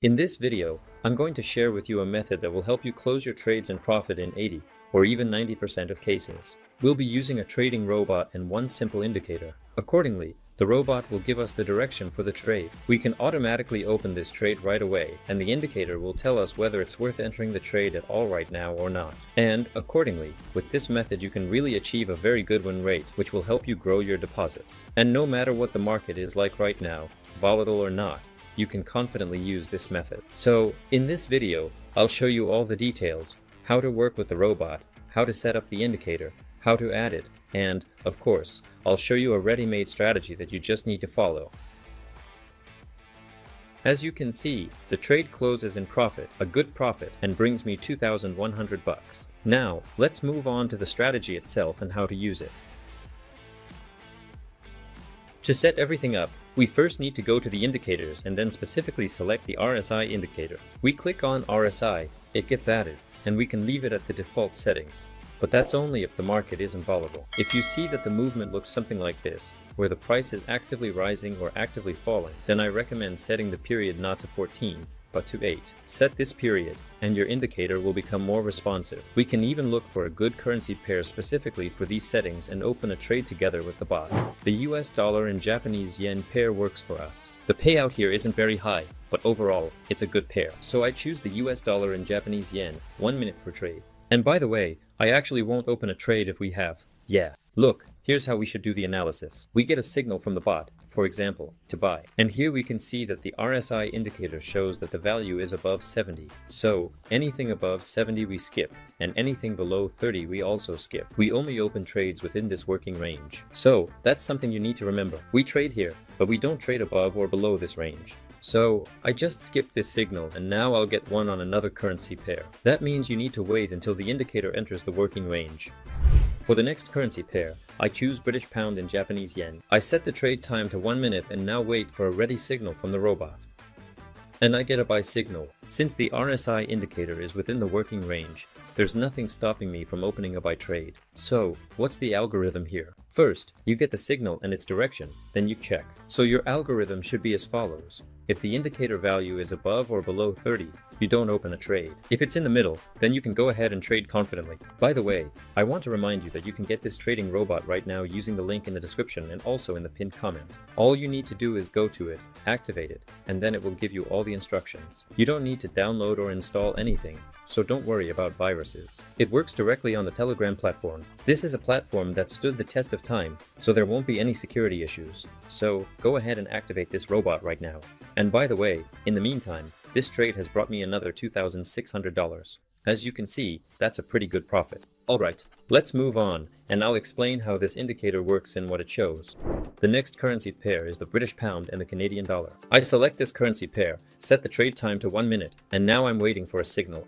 In this video, I'm going to share with you a method that will help you close your trades and profit in 80 or even 90% of cases. We'll be using a trading robot and one simple indicator. Accordingly, the robot will give us the direction for the trade. We can automatically open this trade right away, and the indicator will tell us whether it's worth entering the trade at all right now or not. And accordingly, with this method you can really achieve a very good win rate, which will help you grow your deposits. And no matter what the market is like right now, volatile or not, you can confidently use this method. So in this video, I'll show you all the details, how to work with the robot, how to set up the indicator, how to add it, and, of course, I'll show you a ready-made strategy that you just need to follow. As you can see, the trade closes in profit, a good profit, and brings me $2,100. Now, let's move on to the strategy itself and how to use it. To set everything up, we first need to go to the indicators and then specifically select the RSI indicator. We click on RSI, it gets added, and we can leave it at the default settings. But that's only if the market isn't volatile. If you see that the movement looks something like this, where the price is actively rising or actively falling, then I recommend setting the period not to 14, but to 8. Set this period, and your indicator will become more responsive. We can even look for a good currency pair specifically for these settings and open a trade together with the bot. The US dollar and Japanese yen pair works for us. The payout here isn't very high, but overall, it's a good pair. So I choose the US dollar and Japanese yen, 1 minute per trade. And by the way, I actually won't open a trade if we have. Look, here's how we should do the analysis. We get a signal from the bot, for example, to buy. And here we can see that the RSI indicator shows that the value is above 70. So anything above 70 we skip, and anything below 30 we also skip. We only open trades within this working range. So that's something you need to remember. We trade here, but we don't trade above or below this range. So I just skipped this signal and now I'll get one on another currency pair. That means you need to wait until the indicator enters the working range. For the next currency pair, I choose British pound and Japanese yen. I set the trade time to 1 minute and now wait for a ready signal from the robot. And I get a buy signal. Since the RSI indicator is within the working range, there's nothing stopping me from opening a buy trade. So, what's the algorithm here? First, you get the signal and its direction, then you check. So your algorithm should be as follows. If the indicator value is above or below 30, you don't open a trade. If it's in the middle, then you can go ahead and trade confidently. By the way, I want to remind you that you can get this trading robot right now using the link in the description and also in the pinned comment. All you need to do is go to it, activate it, and then it will give you all the instructions. You don't need to download or install anything, so don't worry about viruses. It works directly on the Telegram platform. This is a platform that stood the test of time, so there won't be any security issues. So go ahead and activate this robot right now. And by the way, in the meantime, this trade has brought me another $2,600. As you can see, that's a pretty good profit. Alright, let's move on, and I'll explain how this indicator works and what it shows. The next currency pair is the British pound and the Canadian dollar. I select this currency pair, set the trade time to 1 minute, and now I'm waiting for a signal.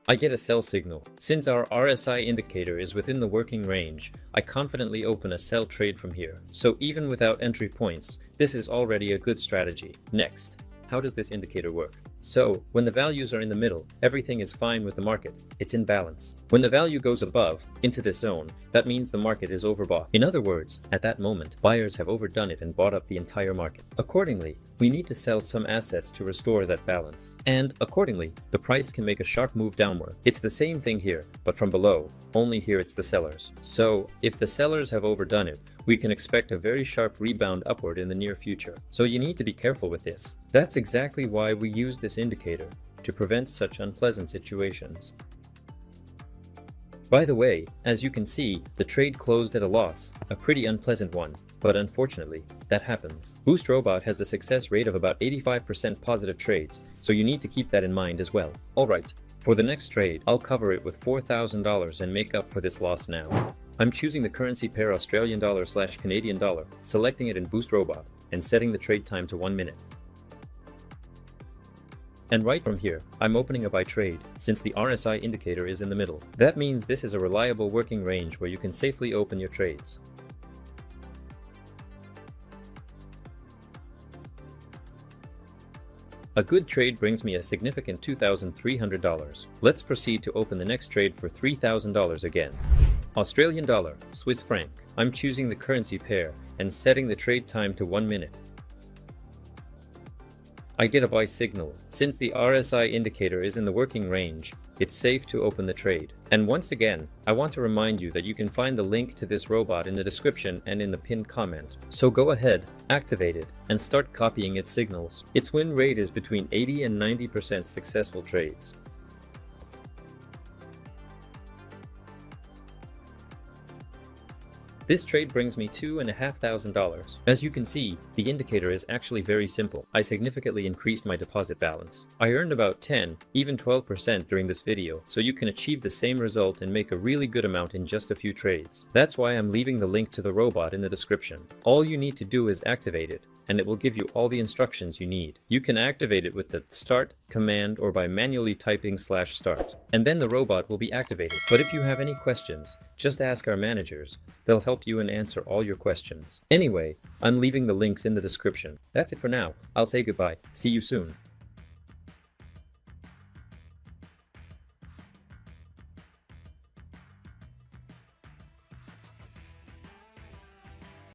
I get a sell signal. Since our RSI indicator is within the working range, I confidently open a sell trade from here. So even without entry points, this is already a good strategy. Next, how does this indicator work? So, when the values are in the middle, everything is fine with the market. It's in balance. When the value goes above, into this zone, that means the market is overbought. In other words, at that moment, buyers have overdone it and bought up the entire market. Accordingly, we need to sell some assets to restore that balance. And accordingly, the price can make a sharp move downward. It's the same thing here, but from below, only here it's the sellers. So, if the sellers have overdone it, we can expect a very sharp rebound upward in the near future. So you need to be careful with this. That's exactly why we use this indicator, to prevent such unpleasant situations. By the way, as you can see, the trade closed at a loss, a pretty unpleasant one, but unfortunately, that happens. Boost Robot has a success rate of about 85% positive trades, so you need to keep that in mind as well. Alright, for the next trade, I'll cover it with $4,000 and make up for this loss now. I'm choosing the currency pair Australian dollar/Canadian dollar, selecting it in Boost Robot, and setting the trade time to 1 minute. And right from here, I'm opening a buy trade, since the RSI indicator is in the middle. That means this is a reliable working range where you can safely open your trades. A good trade brings me a significant $2,300. Let's proceed to open the next trade for $3,000 again. Australian dollar, Swiss franc. I'm choosing the currency pair and setting the trade time to 1 minute. I get a buy signal. Since the RSI indicator is in the working range, it's safe to open the trade. And once again, I want to remind you that you can find the link to this robot in the description and in the pinned comment. So go ahead, activate it, and start copying its signals. Its win rate is between 80 and 90% successful trades. This trade brings me $2,500. As you can see, the indicator is actually very simple. I significantly increased my deposit balance. I earned about 10, even 12% during this video, so you can achieve the same result and make a really good amount in just a few trades. That's why I'm leaving the link to the robot in the description. All you need to do is activate it, and it will give you all the instructions you need. You can activate it with the start command or by manually typing /start, and then the robot will be activated. But if you have any questions, just ask our managers. They'll help you and answer all your questions. Anyway, I'm leaving the links in the description. That's it for now. I'll say goodbye. See you soon.